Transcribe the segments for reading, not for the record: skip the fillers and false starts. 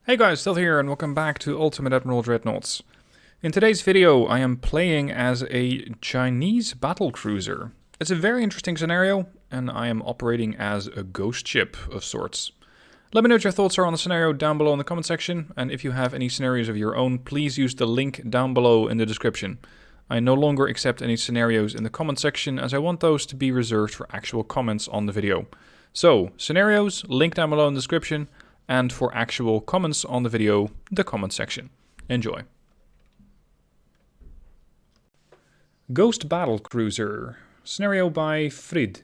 Hey guys, Stealth here and welcome back to Ultimate Admiral Dreadnoughts. In today's video, I am playing as a Chinese battlecruiser. It's a very interesting scenario, and I am operating as a ghost ship of sorts. Let me know what your thoughts are on the scenario down below in the comment section, and if you have any scenarios of your own, please use the link down below in the description. I no longer accept any scenarios in the comment section, as I want those to be reserved for actual comments on the video. So, scenarios, link down below in the description, and for actual comments on the video, the comment section. Enjoy. Ghost Battlecruiser. Scenario by Frid.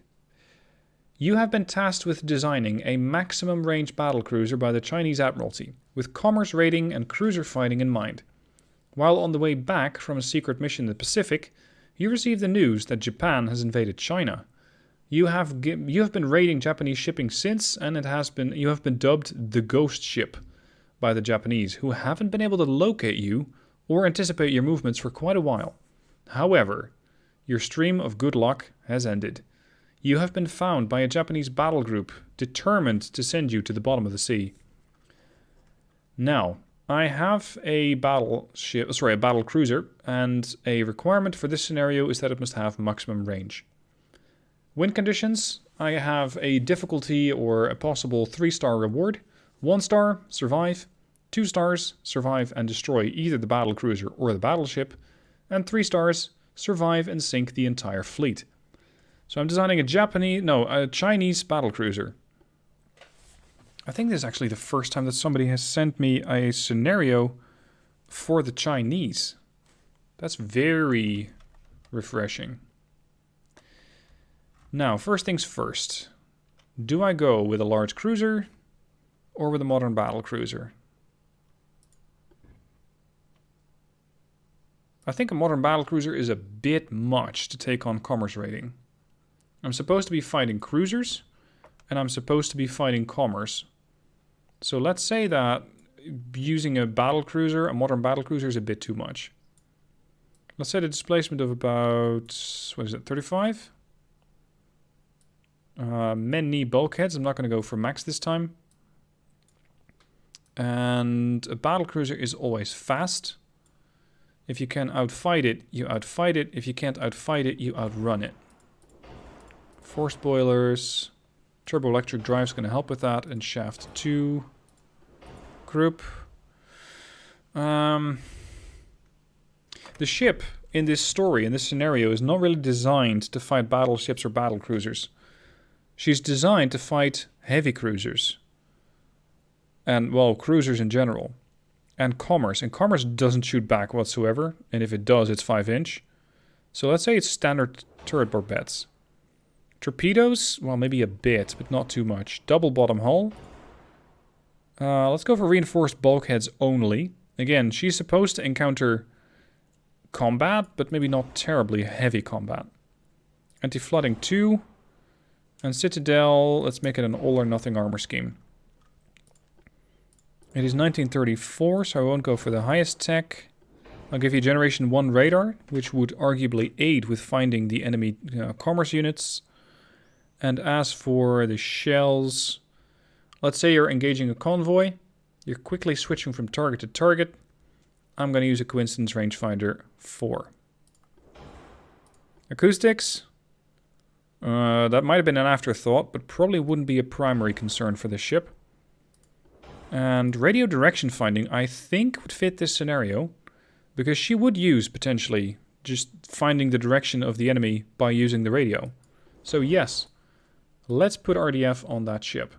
You have been tasked with designing a maximum range battlecruiser by the Chinese Admiralty, with commerce raiding and cruiser fighting in mind. While on the way back from a secret mission in the Pacific, you receive the news that Japan has invaded China. You have been raiding Japanese shipping since, and you have been dubbed the Ghost Ship by the Japanese, who haven't been able to locate you or anticipate your movements for quite a while. However, your stream of good luck has ended. You have been found by a Japanese battle group determined to send you to the bottom of the sea. Now, I have a battle cruiser, and a requirement for this scenario is that it must have maximum range. Win conditions, I have a difficulty or a possible 3-star reward. 1 star, survive. 2 stars, survive and destroy either the battlecruiser or the battleship. And 3 stars, survive and sink the entire fleet. So I'm designing a Chinese battlecruiser. I think this is actually the first time that somebody has sent me a scenario for the Chinese. That's very refreshing. Now, first things first. Do I go with a large cruiser or with a modern battlecruiser? I think a modern battlecruiser is a bit much to take on commerce raiding. I'm supposed to be fighting cruisers, and I'm supposed to be fighting commerce. So let's say that using a battlecruiser, a modern battlecruiser, is a bit too much. Let's say the displacement of about, 35? Many bulkheads. I'm not going to go for max this time. And a battlecruiser is always fast. If you can outfight it, you outfight it. If you can't outfight it, you outrun it. Forced boilers. Turbo-electric drive is going to help with that. And shaft 2. Group. The ship in this story, in this scenario, is not really designed to fight battleships or battlecruisers. She's designed to fight heavy cruisers. And, well, cruisers in general. And commerce. And commerce doesn't shoot back whatsoever. And if it does, it's 5-inch. So let's say it's standard turret barbettes. Torpedoes, well, maybe a bit, but not too much. Double bottom hull. Let's go for reinforced bulkheads only. Again, she's supposed to encounter combat, but maybe not terribly heavy combat. Anti-flooding 2. And Citadel, let's make it an all-or-nothing armor scheme. It is 1934, so I won't go for the highest tech. I'll give you Generation 1 radar, which would arguably aid with finding the enemy commerce units. And as for the shells, let's say you're engaging a convoy. You're quickly switching from target to target. I'm going to use a coincidence rangefinder 4. Acoustics. That might have been an afterthought, but probably wouldn't be a primary concern for this ship. And radio direction finding, I think, would fit this scenario, because she would use, potentially, just finding the direction of the enemy by using the radio. So yes, let's put RDF on that ship.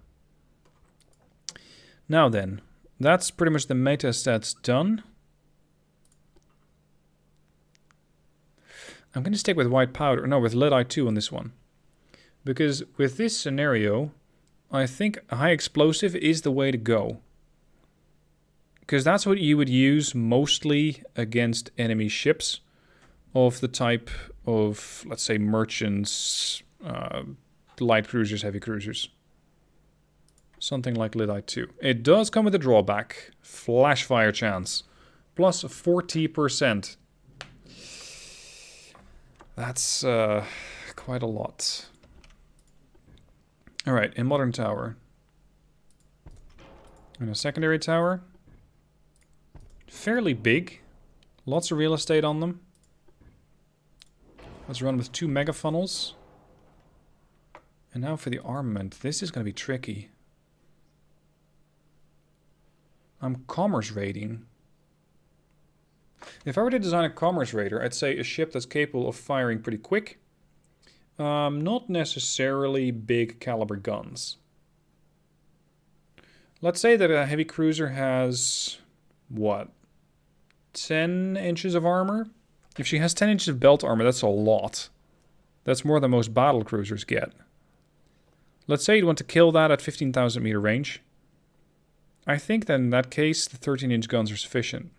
Now then, that's pretty much the meta stats done. I'm going to stick with white powder, no, with lead I2 on this one. Because with this scenario, I think a high explosive is the way to go. Because that's what you would use mostly against enemy ships of the type of, let's say, merchants, light cruisers, heavy cruisers. Something like lead I2. It does come with a drawback. Flash fire chance. Plus 40%. That's quite a lot. Alright, in Modern Tower. And a secondary tower. Fairly big. Lots of real estate on them. Let's run with 2 mega funnels. And now for the armament. This is going to be tricky. I'm commerce raiding. If I were to design a commerce raider, I'd say a ship that's capable of firing pretty quick. Not necessarily big caliber guns. Let's say that a heavy cruiser has, what, 10 inches of armor? If she has 10 inches of belt armor, that's a lot. That's more than most battle cruisers get. Let's say you want to kill that at 15,000 meter range. I think that in that case, the 13-inch guns are sufficient.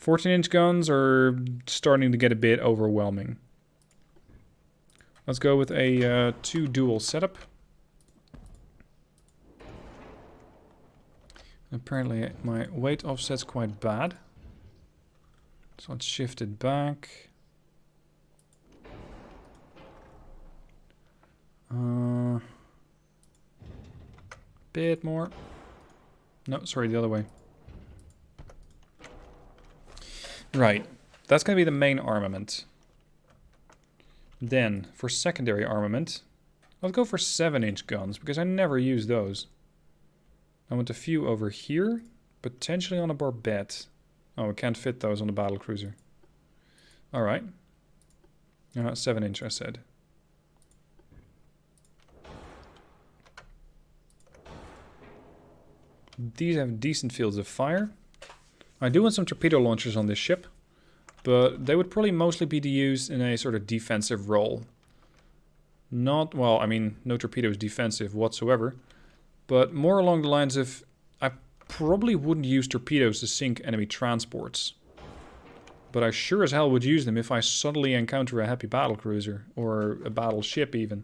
14-inch guns are starting to get a bit overwhelming. Let's go with a 2 dual setup. Apparently my weight offset's quite bad. So let's shift it back. Bit more. No, sorry, the other way. Right, that's going to be the main armament. Then, for secondary armament, I'll go for 7-inch guns, because I never use those. I want a few over here, potentially on a barbette. Oh, we can't fit those on the battlecruiser. Alright. 7-inch, I said. These have decent fields of fire. I do want some torpedo launchers on this ship, but they would probably mostly be used in a sort of defensive role. Not, well, I mean, no torpedo is defensive whatsoever, but more along the lines of, I probably wouldn't use torpedoes to sink enemy transports. But I sure as hell would use them if I suddenly encounter a heavy battlecruiser, or a battleship even.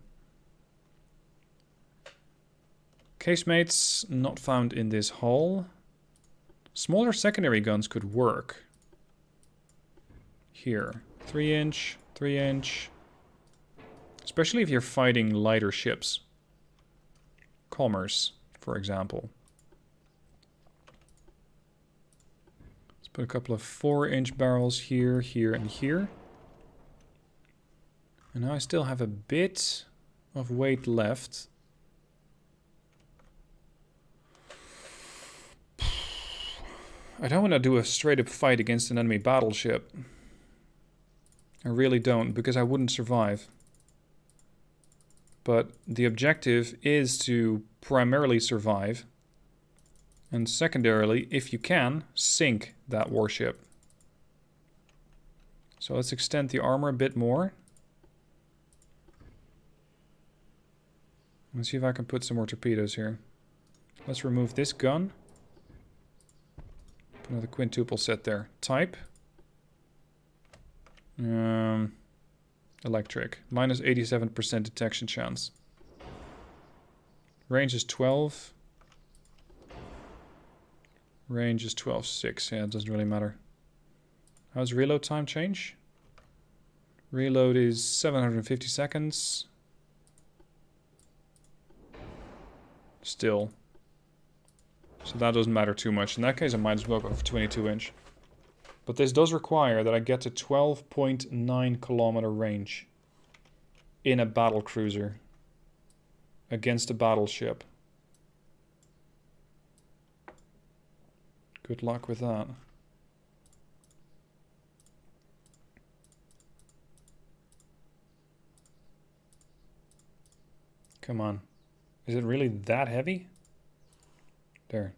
Casemates not found in this hull. Smaller secondary guns could work. Here, 3-inch, 3-inch. Especially if you're fighting lighter ships. Commerce, for example. Let's put a couple of 4-inch barrels here, here, and here. And now I still have a bit of weight left. I don't want to do a straight-up fight against an enemy battleship. I really don't, because I wouldn't survive. But the objective is to primarily survive. And secondarily, if you can, sink that warship. So let's extend the armor a bit more. Let's see if I can put some more torpedoes here. Let's remove this gun. Put another quintuple set there. Type. Electric. Minus 87% detection chance. Range is 12. Range is 12.6. Yeah, it doesn't really matter. How's reload time change? Reload is 750 seconds. Still. So that doesn't matter too much. In that case, I might as well go for 22-inch. But this does require that I get to 12.9 kilometer range in a battlecruiser against a battleship. Good luck with that. Come on. Is it really that heavy? There.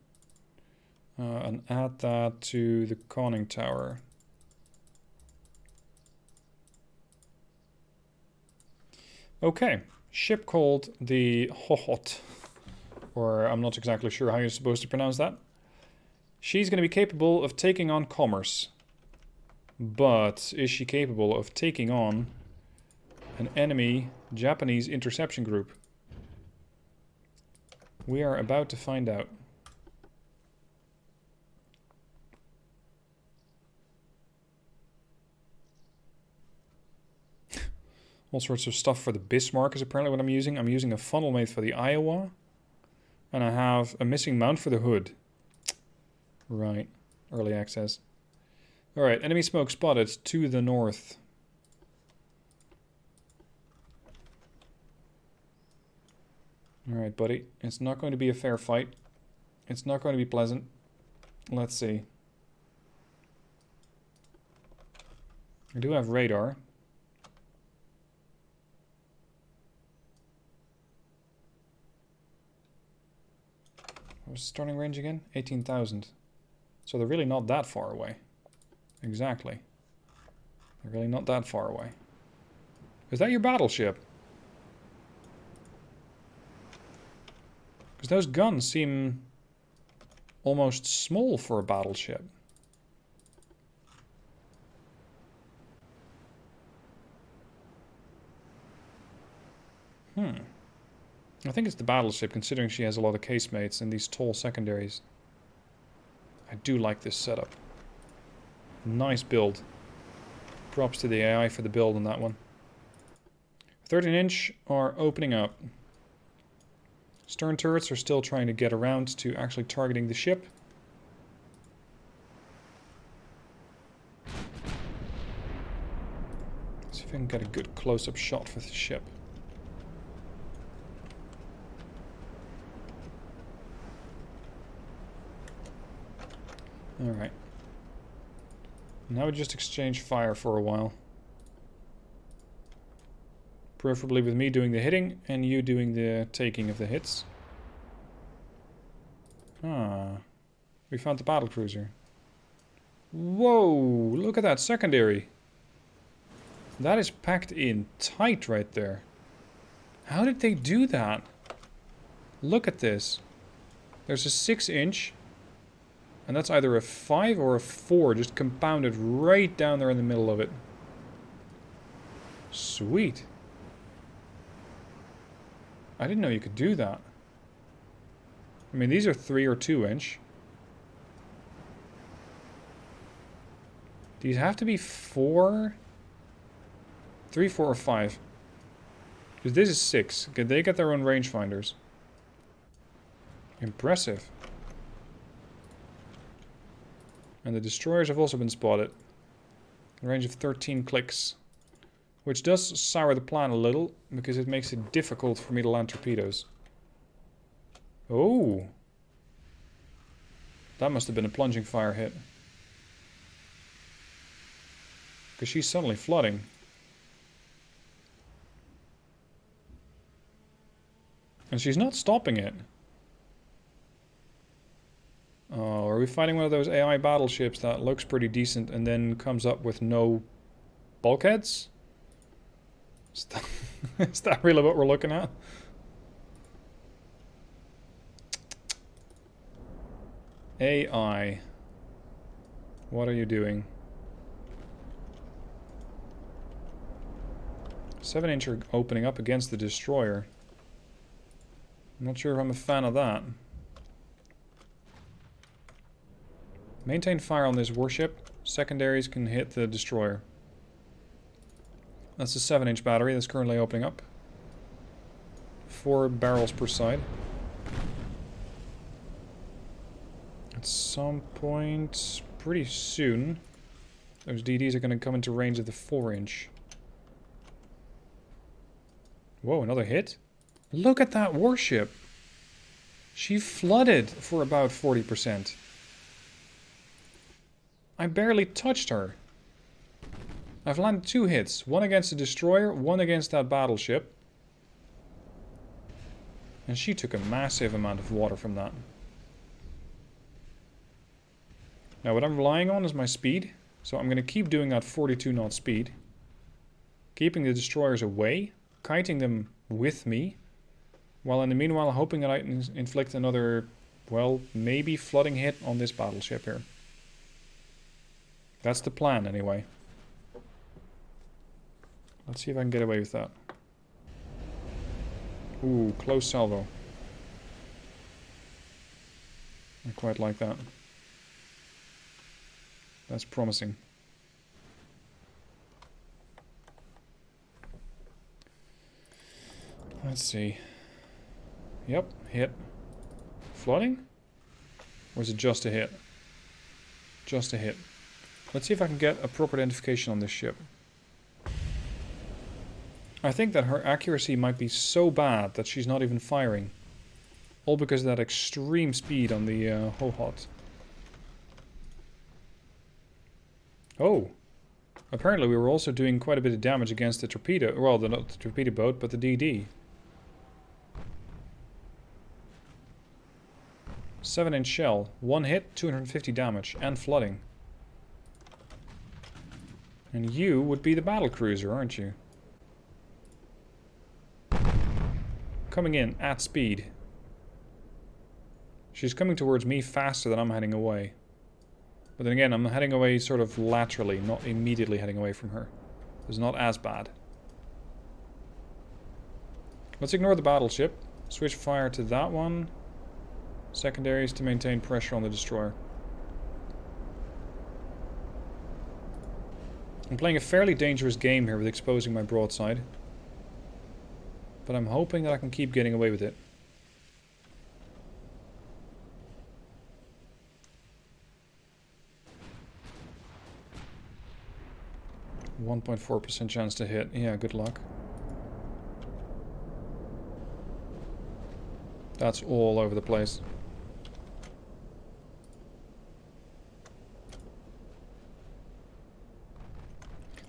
And add that to the conning tower. Okay. Ship called the Hohot. Or I'm not exactly sure how you're supposed to pronounce that. She's going to be capable of taking on commerce. But is she capable of taking on an enemy Japanese interception group? We are about to find out. All sorts of stuff for the Bismarck is apparently what I'm using. I'm using a funnel made for the Iowa. And I have a missing mount for the hood. Right. Early access. Alright, enemy smoke spotted to the north. Alright, buddy. It's not going to be a fair fight. It's not going to be pleasant. Let's see. I do have radar. What was the starting range again? 18,000. So they're really not that far away. Exactly. They're really not that far away. Is that your battleship? Because those guns seem almost small for a battleship. I think it's the battleship, considering she has a lot of casemates and these tall secondaries. I do like this setup. Nice build. Props to the AI for the build on that one. 13-inch are opening up. Stern turrets are still trying to get around to actually targeting the ship. See if I can get a good close-up shot for the ship. Alright. Now we just exchange fire for a while. Preferably with me doing the hitting and you doing the taking of the hits. Ah. We found the battlecruiser. Whoa! Look at that secondary. That is packed in tight right there. How did they do that? Look at this. There's a 6-inch. And that's either a 5 or a 4, just compounded right down there in the middle of it. Sweet. I didn't know you could do that. I mean, these are 3 or 2-inch. These have to be 4... 3, 4, or 5. Because this is 6. Okay, they get their own rangefinders. Impressive. And the destroyers have also been spotted. A range of 13 clicks. Which does sour the plan a little, because it makes it difficult for me to land torpedoes. Oh! That must have been a plunging fire hit. Because she's suddenly flooding. And she's not stopping it. Oh, are we fighting one of those AI battleships that looks pretty decent and then comes up with no bulkheads? Is that really what we're looking at? AI. What are you doing? 7-inch are opening up against the destroyer. I'm not sure if I'm a fan of that. Maintain fire on this warship. Secondaries can hit the destroyer. That's a 7-inch battery that's currently opening up. 4 barrels per side. At some point, pretty soon, those DDs are going to come into range of the 4-inch. Whoa, another hit? Look at that warship! She flooded for about 40%. I barely touched her. I've landed 2 hits. One against the destroyer, one against that battleship. And she took a massive amount of water from that. Now what I'm relying on is my speed. So I'm going to keep doing that 42 knot speed. Keeping the destroyers away. Kiting them with me. While in the meanwhile hoping that I can inflict another, well, maybe flooding hit on this battleship here. That's the plan, anyway. Let's see if I can get away with that. Ooh, close salvo. I quite like that. That's promising. Let's see. Yep, hit. flooding? Or is it just a hit? Just a hit. Let's see if I can get a proper identification on this ship. I think that her accuracy might be so bad that she's not even firing. All because of that extreme speed on the Hohot. Oh. Apparently we were also doing quite a bit of damage against the torpedo. Well, not the torpedo boat, but the DD. 7-inch shell. One hit, 250 damage. And flooding. And you would be the battlecruiser, aren't you? Coming in at speed. She's coming towards me faster than I'm heading away. But then again, I'm heading away sort of laterally, not immediately heading away from her. It's not as bad. Let's ignore the battleship. Switch fire to that one. Secondaries to maintain pressure on the destroyer. I'm playing a fairly dangerous game here with exposing my broadside. But I'm hoping that I can keep getting away with it. 1.4% chance to hit. Yeah, good luck. That's all over the place.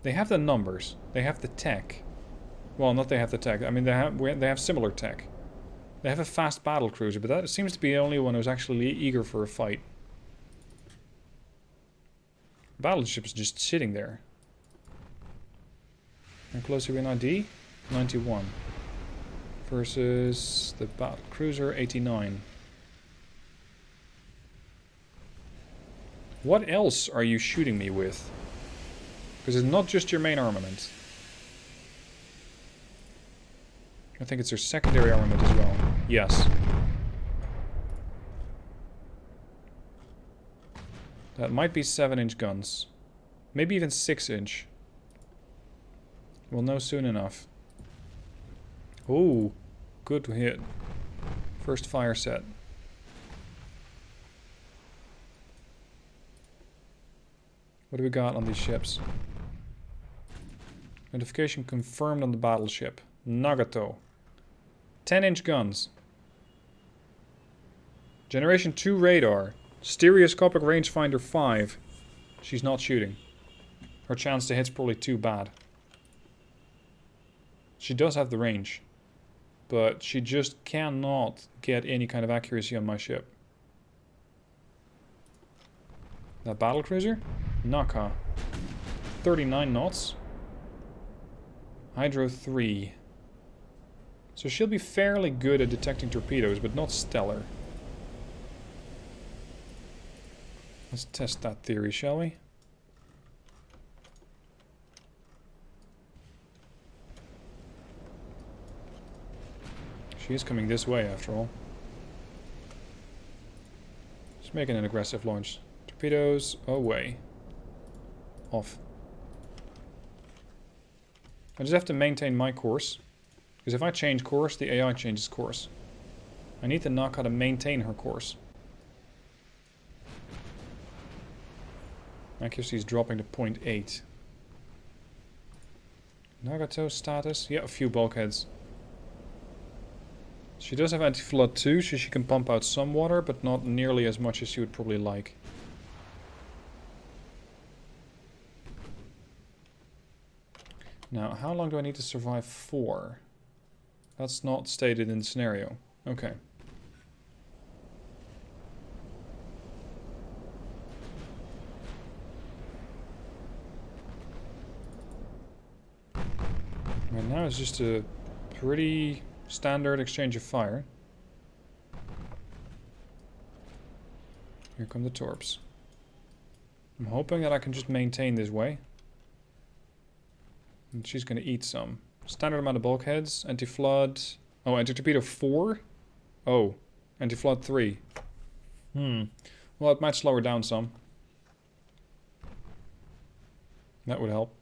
They have the numbers. They have the tech. Well, not they have the tech. I mean, they have similar tech. They have a fast battlecruiser, but that seems to be the only one who's actually eager for a fight. Battleship is just sitting there. How close are we in ID? 91. Versus the battlecruiser, 89. What else are you shooting me with? Because it's not just your main armament. I think it's their secondary armament as well. Yes. That might be 7-inch guns. Maybe even 6-inch. We'll know soon enough. Ooh, good hit. First fire set. What do we got on these ships? Identification confirmed on the battleship. Nagato. 10-inch guns. Generation 2 radar. Stereoscopic rangefinder 5. She's not shooting. Her chance to hit's probably too bad. She does have the range. But she just cannot get any kind of accuracy on my ship. That battlecruiser? Naka. 39 knots. Hydro 3. So she'll be fairly good at detecting torpedoes, but not stellar. Let's test that theory, shall we? She is coming this way, after all. Just making an aggressive launch. Torpedoes, away. Off. I just have to maintain my course. Because if I change course, the AI changes course. I need to knock how to maintain her course. Accuracy is dropping to 0.8. Nagato status? Yeah, a few bulkheads. She does have anti-flood too, so she can pump out some water, but not nearly as much as she would probably like. Now, how long do I need to survive for? That's not stated in the scenario. Okay. Right now it's just a pretty standard exchange of fire. Here come the torps. I'm hoping that I can just maintain this way. And she's going to eat some. Standard amount of bulkheads. Anti-flood. Oh, anti-torpedo 4? Oh, anti-flood 3. Well, it might slow her down some. That would help.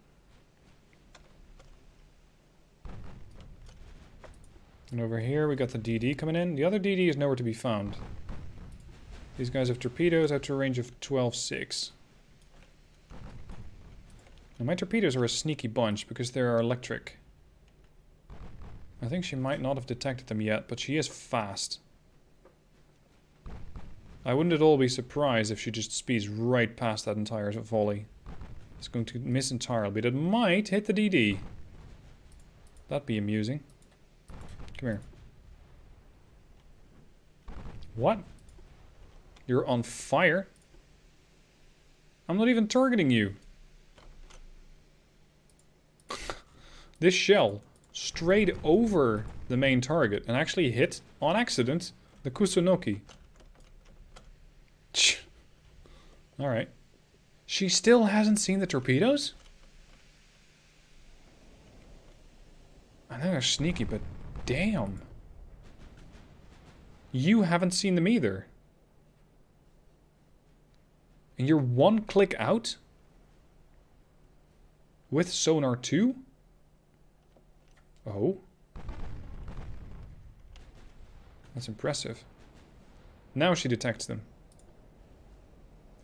And over here we got the DD coming in. The other DD is nowhere to be found. These guys have torpedoes out to a range of 12.6. Now my torpedoes are a sneaky bunch because they are electric. I think she might not have detected them yet, but she is fast. I wouldn't at all be surprised if she just speeds right past that entire volley. It's going to miss entirely, but it might hit the DD. That'd be amusing. Come here. What? You're on fire? I'm not even targeting you. This shell strayed over the main target and actually hit, on accident, the Kusunoki. Alright. She still hasn't seen the torpedoes? I know they're sneaky, but damn. You haven't seen them either. And you're one click out? With sonar 2? Oh. That's impressive. Now she detects them.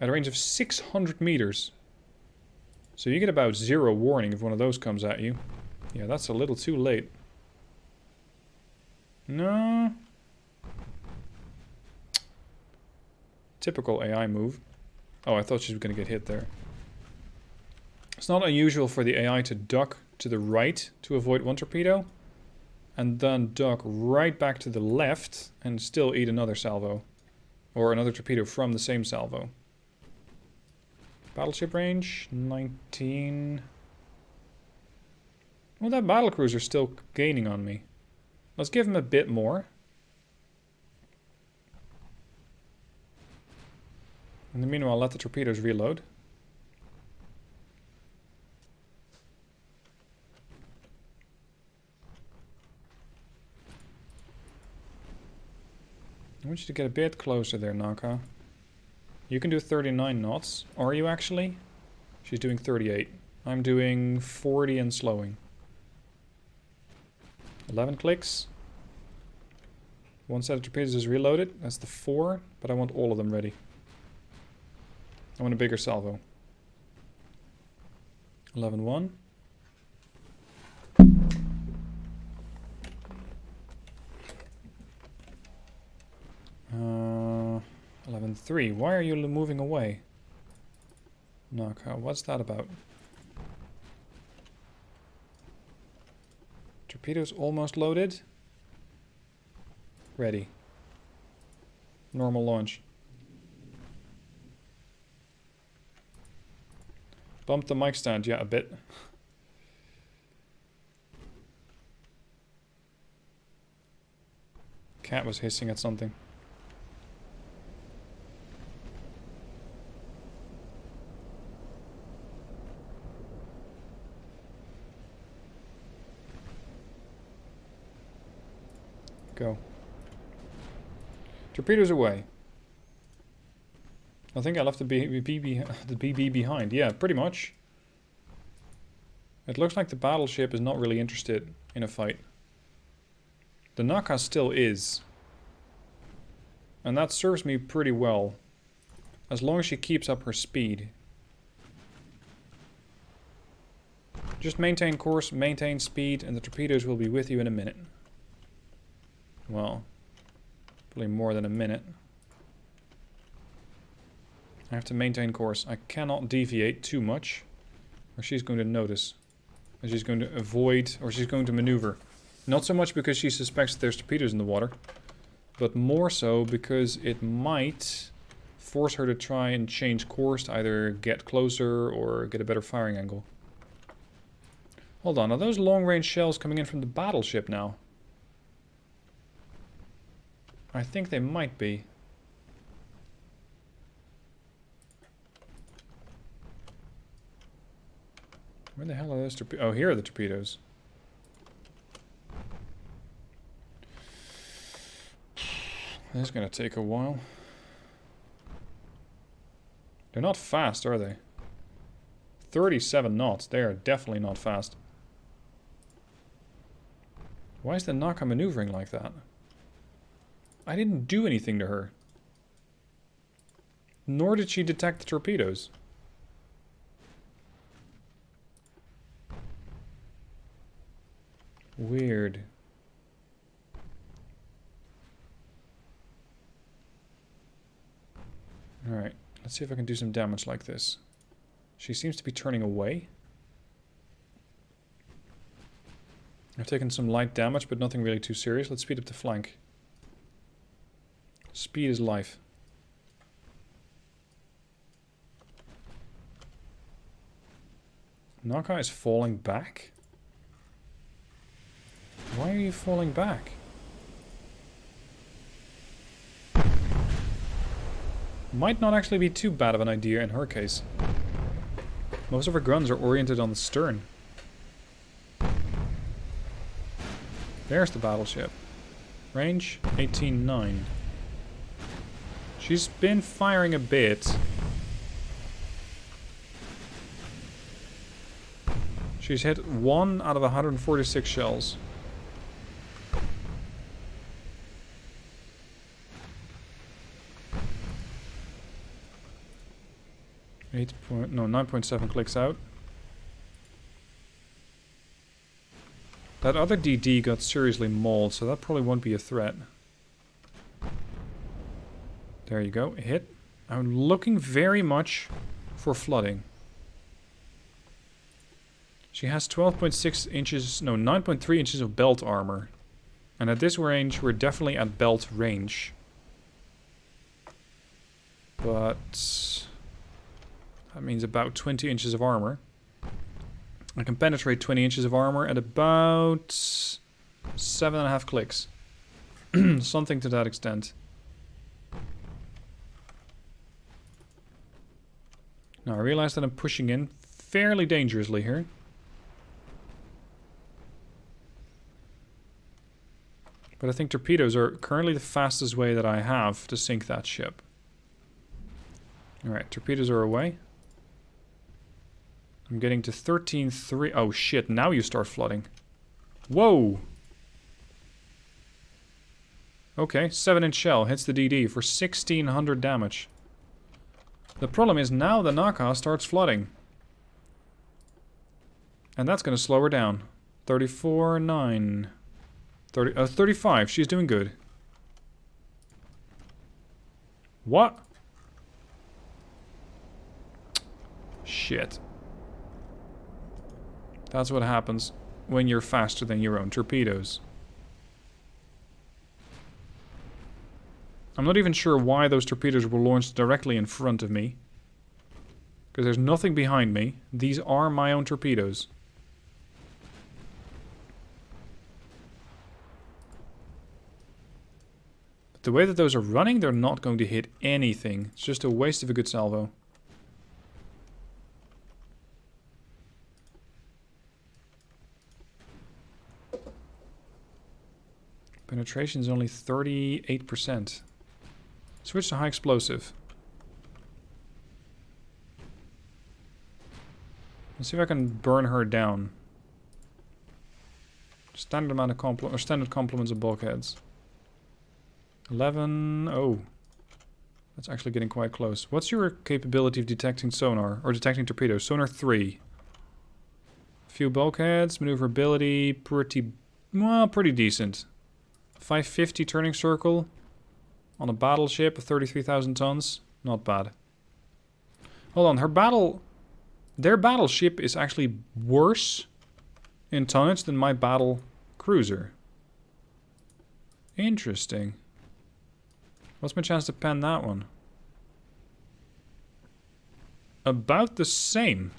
At a range of 600 meters. So you get about 0 warning if one of those comes at you. Yeah, that's a little too late. No. Typical AI move. Oh, I thought she was going to get hit there. It's not unusual for the AI to duck to the right to avoid one torpedo. And then duck right back to the left and still eat another salvo. Or another torpedo from the same salvo. Battleship range, 19. Well, that battlecruiser's still gaining on me. Let's give him a bit more. In the meanwhile, let the torpedoes reload. I want you to get a bit closer there, Naka. You can do 39 knots. Are you actually? She's doing 38. I'm doing 40 and slowing. 11 clicks. One set of torpedoes is reloaded. That's the 4, but I want all of them ready. I want a bigger salvo. 11-1. 11-3. Why are you moving away? Naka, what's that about? Torpedoes almost loaded. Ready. Normal launch. Bump the mic stand, yeah, a bit. Cat was hissing at something. Go. Torpedoes away. I think I left the BB behind. Yeah, pretty much. It looks like the battleship is not really interested in a fight. The Naka still is. And that serves me pretty well. As long as she keeps up her speed. Just maintain course, maintain speed, and the torpedoes will be with you in a minute. Well, probably more than a minute. I have to maintain course. I cannot deviate too much, or she's going to notice. Or she's going to avoid, or she's going to maneuver. Not so much because she suspects there's torpedoes in the water, but more so because it might force her to try and change course to either get closer or get a better firing angle. Hold on, are those long-range shells coming in from the battleship now? I think they might be. Where the hell are those torpedoes? Oh, here are the torpedoes. This is going to take a while. They're not fast, are they? 37 knots. They are definitely not fast. Why is the Naka maneuvering like that? I didn't do anything to her. Nor did she detect the torpedoes. Weird. Alright, let's see if I can do some damage like this. She seems to be turning away. I've taken some light damage, but nothing really too serious. Let's speed up the flank. Speed is life. Naka is falling back? Why are you falling back? Might not actually be too bad of an idea in her case. Most of her guns are oriented on the stern. There's the battleship. Range 18.9. She's been firing a bit. She's hit 1 out of 146 shells. 9.7 clicks out. That other DD got seriously mauled, so that probably won't be a threat. There you go, hit. I'm looking very much for flooding. She has 12.6 inches, no, 9.3 inches of belt armor. And at this range, we're definitely at belt range. But that means about 20 inches of armor. I can penetrate 20 inches of armor at about 7.5 clicks. Something to that extent. Now I realize that I'm pushing in fairly dangerously here. But I think torpedoes are currently the fastest way that I have to sink that ship. Alright, torpedoes are away. I'm getting to 13.3. Oh shit, now you start flooding. Whoa! Okay, 7-inch shell hits the DD for 1600 damage. The problem is now the Naka starts flooding. And that's going to slow her down. 34.9. 35. She's doing good. What? Shit. That's what happens when you're faster than your own torpedoes. I'm not even sure why those torpedoes were launched directly in front of me. Because there's nothing behind me. These are my own torpedoes. But the way that those are running, they're not going to hit anything. It's just a waste of a good salvo. Penetration is only 38%. Switch to high explosive. Let's see if I can burn her down. Standard amount of standard complements of bulkheads. 11. Oh, that's actually getting quite close. What's your capability of detecting sonar or detecting torpedoes? Sonar 3. Few bulkheads, maneuverability, pretty decent. 550 turning circle on a battleship of 33,000 tons. Not bad. Hold on, their battleship is actually worse in tonnage than my battle cruiser. Interesting. What's my chance to pen that one? About the same.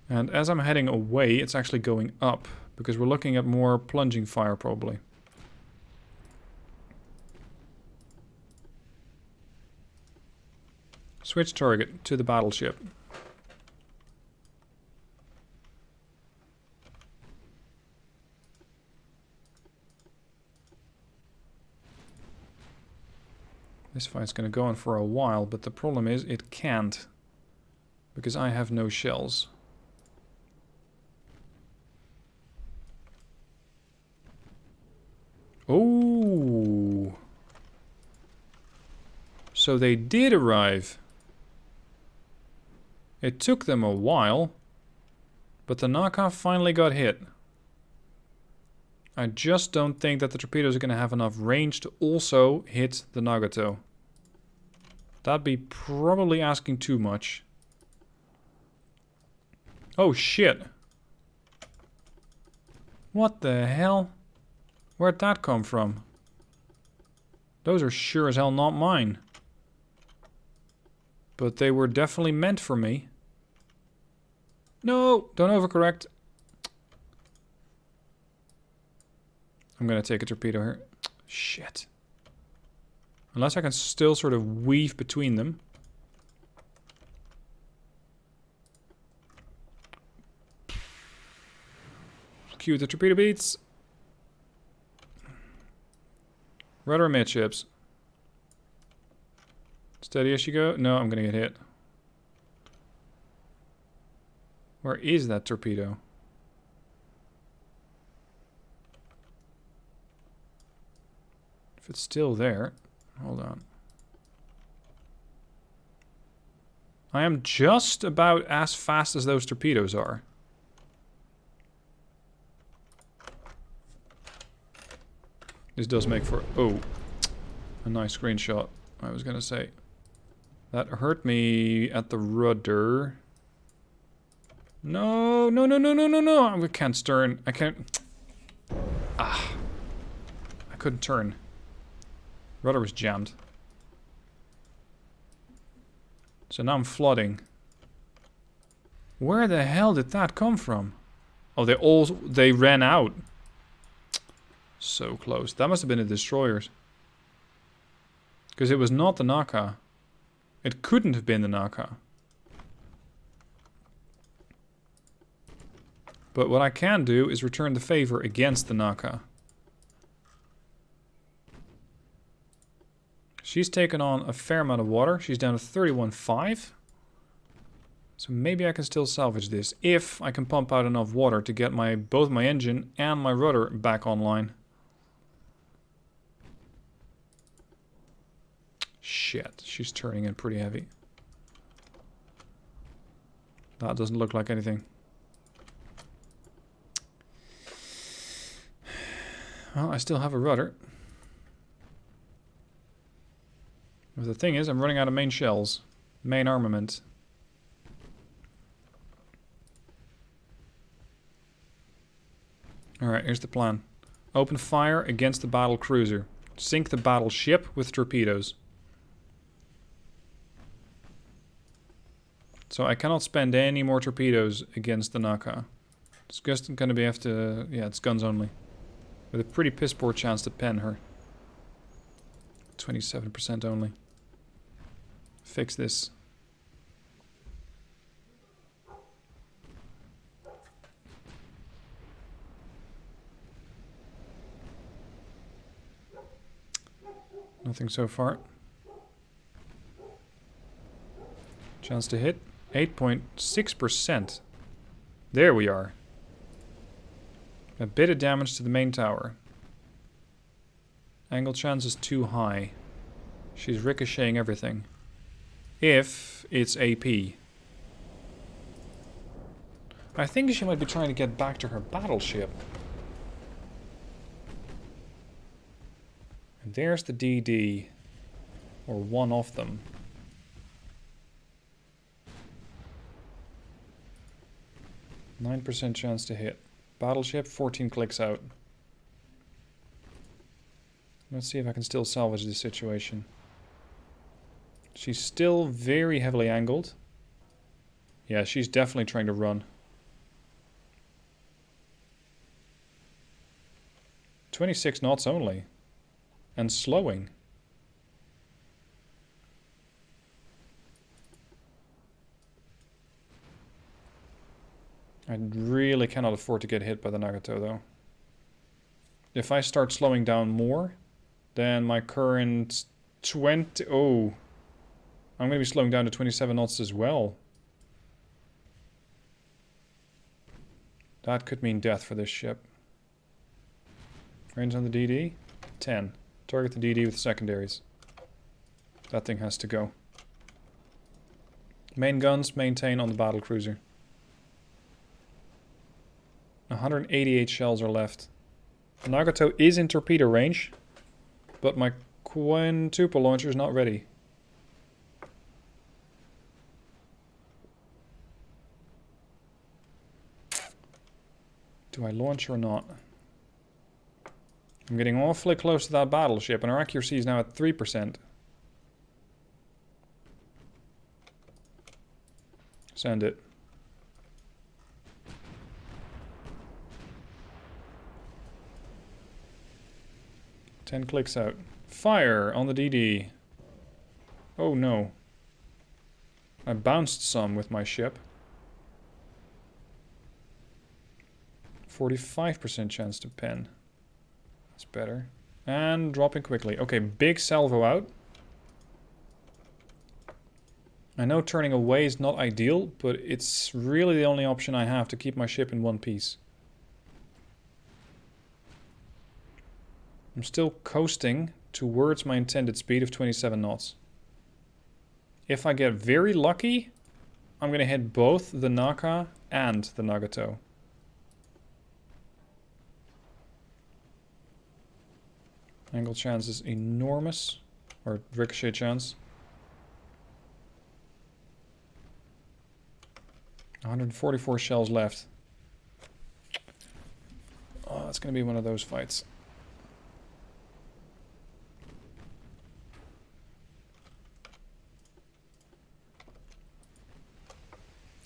And as I'm heading away, it's actually going up, because we're looking at more plunging fire, probably. Switch target to the battleship. This fight's going to go on for a while, but the problem is it can't, because I have no shells. Oh, So they did arrive. It took them a while, but the knockoff finally got hit. I just don't think that the torpedoes are going to have enough range to also hit the Nagato. That'd be probably asking too much. Oh shit. What the hell? Where'd that come from? Those are sure as hell not mine. But they were definitely meant for me. No, don't overcorrect. I'm gonna take a torpedo here. Shit. Unless I can still sort of weave between them. Cue the torpedo beats. Rudder midships. Steady as you go. No, I'm gonna get hit. Where is that torpedo? If it's still there. Hold on. I am just about as fast as those torpedoes are. This does make for... Oh. A nice screenshot, I was gonna say. That hurt me at the rudder. No, no, no, no, no, no, no. I can't turn. I can't... Ah. I couldn't turn. Rudder was jammed. So now I'm flooding. Where the hell did that come from? Oh, they ran out. So close. That must have been the destroyers. Because it was not the Naka. It couldn't have been the Naka. But what I can do is return the favor against the Naka. She's taken on a fair amount of water. She's down to 31.5. So maybe I can still salvage this if I can pump out enough water to get both my engine and my rudder back online. Shit, she's turning in pretty heavy. That doesn't look like anything. Well, I still have a rudder. But the thing is, I'm running out of main shells. Main armament. Alright, here's the plan. Open fire against the battlecruiser. Sink the battleship with torpedoes. So I cannot spend any more torpedoes against the Naka. It's just going to be after... Yeah, it's guns only. With a pretty piss poor chance to pen her. 27% only. Fix this. Nothing so far. Chance to hit. 8.6%. There we are. A bit of damage to the main tower. Angle chance is too high. She's ricocheting everything. If it's AP. I think she might be trying to get back to her battleship. And there's the DD. Or one of them. %9 chance to hit. Battleship, 14 clicks out. Let's see if I can still salvage this situation. She's still very heavily angled. Yeah, she's definitely trying to run. 26 knots only. And slowing. I really cannot afford to get hit by the Nagato, though. If I start slowing down more, then my current 20... Oh. I'm going to be slowing down to 27 knots as well. That could mean death for this ship. Range on the DD? 10. Target the DD with secondaries. That thing has to go. Main guns maintain on the battlecruiser. 188 shells are left. Nagato is in torpedo range, but my quintuple launcher is not ready. Do I launch or not? I'm getting awfully close to that battleship, and our accuracy is now at 3%. Send it. Ten clicks out. Fire on the DD. Oh no. I bounced some with my ship. 45% chance to pin. That's better. And dropping quickly. Okay, big salvo out. I know turning away is not ideal, but it's really the only option I have to keep my ship in one piece. I'm still coasting towards my intended speed of 27 knots. If I get very lucky, I'm going to hit both the Naka and the Nagato. Angle chance is enormous, or ricochet chance. 144 shells left. Oh, that's going to be one of those fights.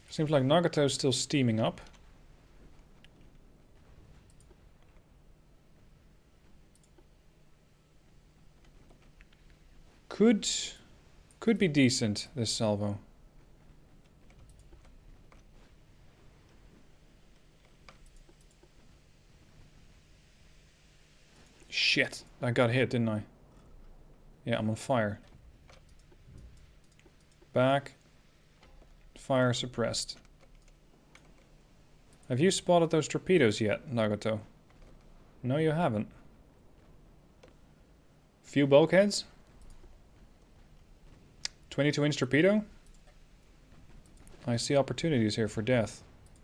Seems like Nagato's still steaming up. Could be decent, this salvo. Shit, I got hit, didn't I? Yeah, I'm on fire. Back. Fire suppressed. Have you spotted those torpedoes yet, Nagato? No, you haven't. Few bulkheads. 22-inch torpedo. I see opportunities here for death.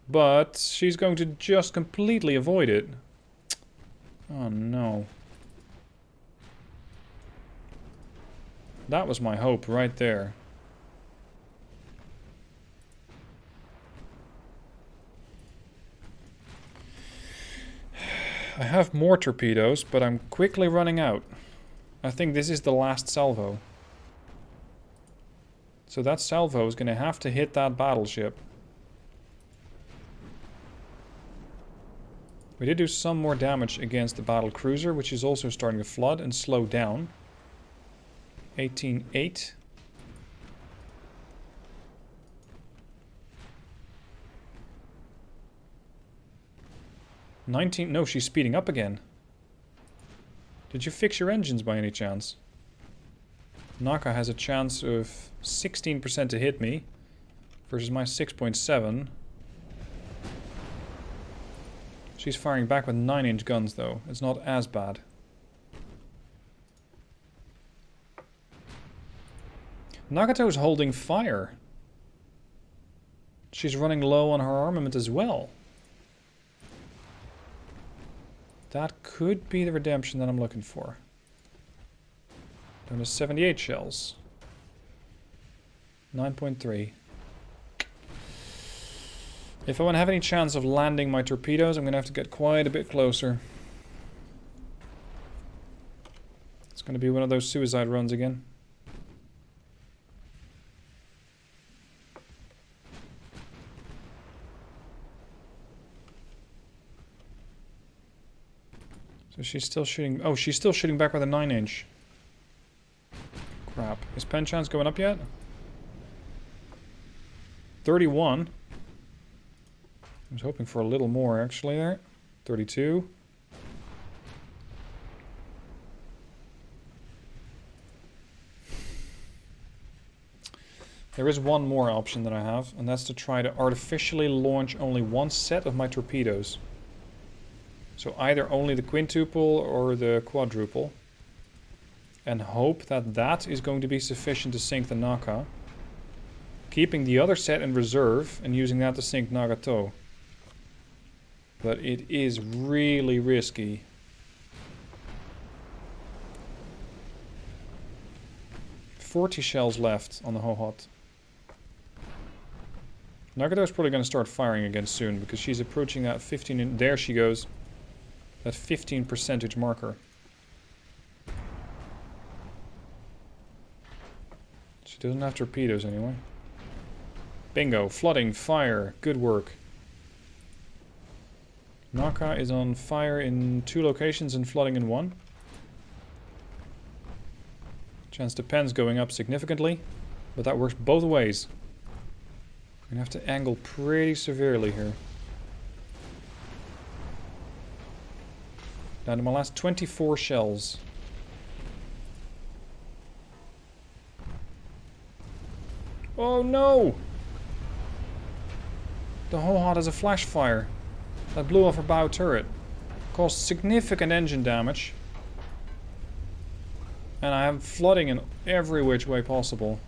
But she's going to just completely avoid it. Oh no. That was my hope right there. I have more torpedoes, but I'm quickly running out. I think this is the last salvo. So that salvo is going to have to hit that battleship. We did do some more damage against the battlecruiser, which is also starting to flood and slow down. 18-8. No, she's speeding up again. Did you fix your engines by any chance? Naka has a chance of 16% to hit me versus my 6.7. She's firing back with 9-inch guns though. It's not as bad. Nagato's holding fire. She's running low on her armament as well. That could be the redemption that I'm looking for. Down to 78 shells. 9.3. If I want to have any chance of landing my torpedoes, I'm going to have to get quite a bit closer. It's going to be one of those suicide runs again. So she's still shooting... Oh, she's still shooting back with a 9-inch. Crap. Is pen chance going up yet? 31. I was hoping for a little more actually there. 32. There is one more option that I have, and that's to try to artificially launch only one set of my torpedoes. So either only the quintuple or the quadruple. And hope that that is going to be sufficient to sink the Naka. Keeping the other set in reserve and using that to sink Nagato. But it is really risky. $40 shells left on the Hohot. Nagato's probably going to start firing again soon because she's approaching that 15... there she goes. That 15% marker. She doesn't have torpedoes anyway. Bingo. Flooding. Fire. Good work. Naka is on fire in 2 locations and flooding in 1. Chance to pens going up significantly. But that works both ways. I'm going to have to angle pretty severely here. Down to my last 24 shells. Oh no! The Hohot has a flash fire that blew off her bow turret. Caused significant engine damage. And I am flooding in every which way possible.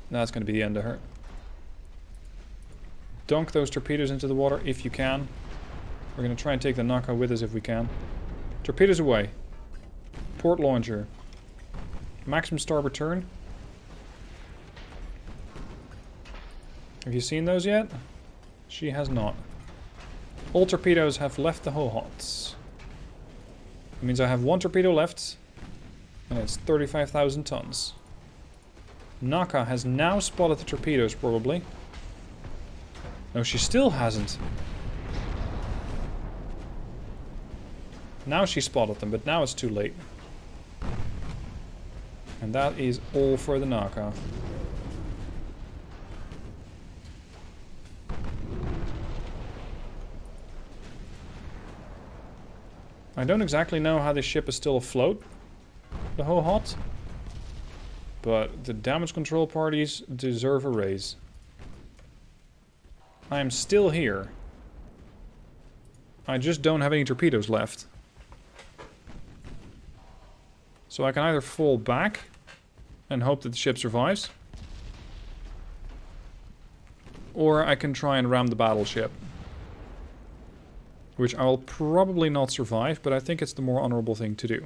That's going to be the end of her. Dunk those torpedoes into the water if you can. We're going to try and take the Naka with us if we can. Torpedoes away. Port launcher. Maximum starboard turn. Have you seen those yet? She has not. All torpedoes have left the Hohots. That means I have 1 torpedo left. And it's 35,000 tons. Naka has now spotted the torpedoes, probably. No, she still hasn't. Now she spotted them, but now it's too late. And that is all for the Naka. I don't exactly know how this ship is still afloat, the Hohot. But the damage control parties deserve a raise. I am still here. I just don't have any torpedoes left. So I can either fall back and hope that the ship survives. Or I can try and ram the battleship. Which I will probably not survive, but I think it's the more honorable thing to do.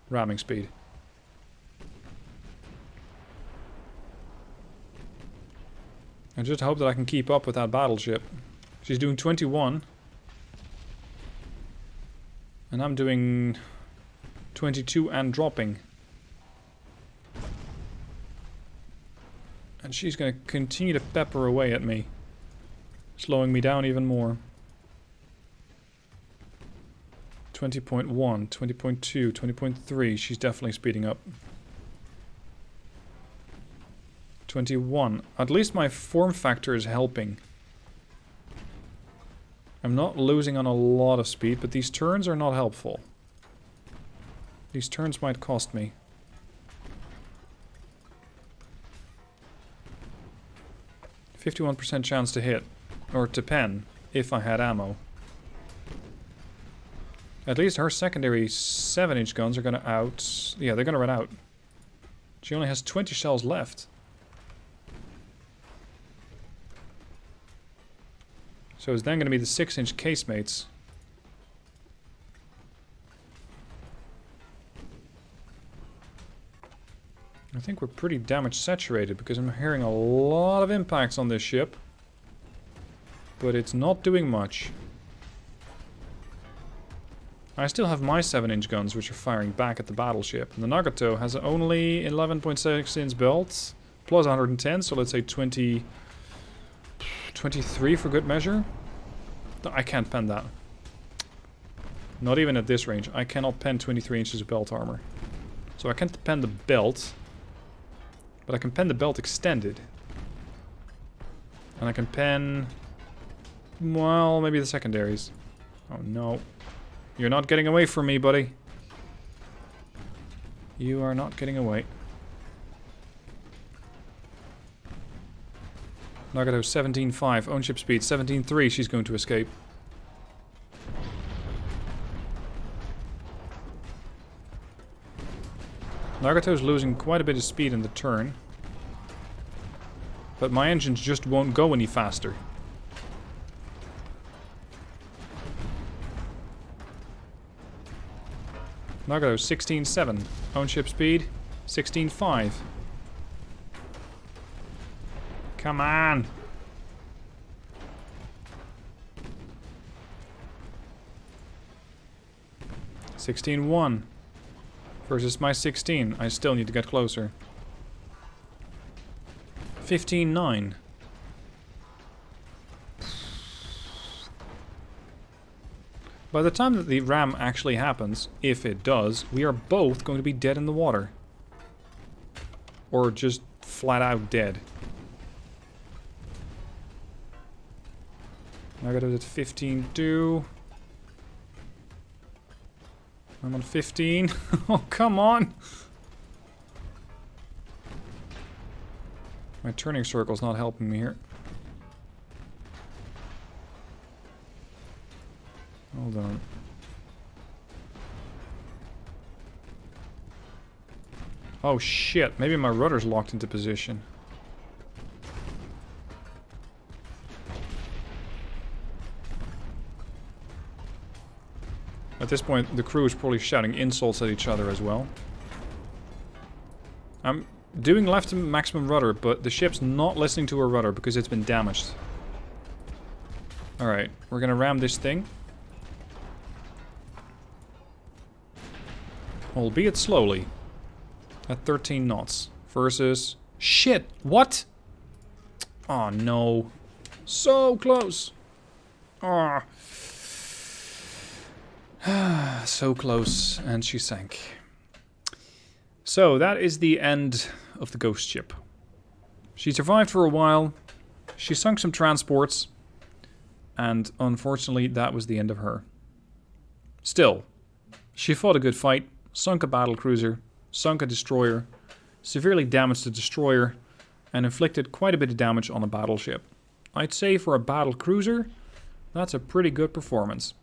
Ramming speed. I just hope that I can keep up with that battleship. She's doing 21. And I'm doing 22 and dropping. And she's going to continue to pepper away at me. Slowing me down even more. 20.1, 20.2, 20.3. She's definitely speeding up. 21. At least my form factor is helping. I'm not losing on a lot of speed, but these turns are not helpful. These turns might cost me. %51% chance to hit. Or to pen, if I had ammo. At least her secondary 7-inch guns are going to out... Yeah, they're going to run out. She only has 20 shells left. So it's then going to be the 6-inch casemates. I think we're pretty damage saturated because I'm hearing a lot of impacts on this ship. But it's not doing much. I still have my 7-inch guns which are firing back at the battleship. And the Nagato has only 11.6-inch belts. Plus 110, so let's say 23 for good measure. I can't pen that. Not even at this range. I cannot pen 23 inches of belt armor. So I can't pen the belt. But I can pen the belt extended. And I can pen... well, maybe the secondaries. Oh no. You're not getting away from me, buddy. You are not getting away. Nagato 17.5, own ship speed 17.3, she's going to escape. Nagato's losing quite a bit of speed in the turn. But my engines just won't go any faster. Nagato 16.7. Own ship speed 16.5. Come on! $16.1 versus my 16. I still need to get closer. 15.9. By the time that the ram actually happens, if it does, we are both going to be dead in the water. Or just flat out dead. Now I got it at 15.2. I'm on 15. Oh, come on! My turning circle's not helping me here. Hold on. Oh shit, maybe my rudder's locked into position. At this point, the crew is probably shouting insults at each other as well. I'm doing left to maximum rudder, but the ship's not listening to her rudder because it's been damaged. Alright, we're gonna ram this thing. Albeit slowly. At 13 knots. Versus... Shit! What? Oh no. So close! Ah. So close, and she sank. So, that is the end of the ghost ship. She survived for a while, she sunk some transports, and unfortunately that was the end of her. Still, she fought a good fight, sunk a battlecruiser, sunk a destroyer, severely damaged the destroyer, and inflicted quite a bit of damage on a battleship. I'd say for a battlecruiser, that's a pretty good performance.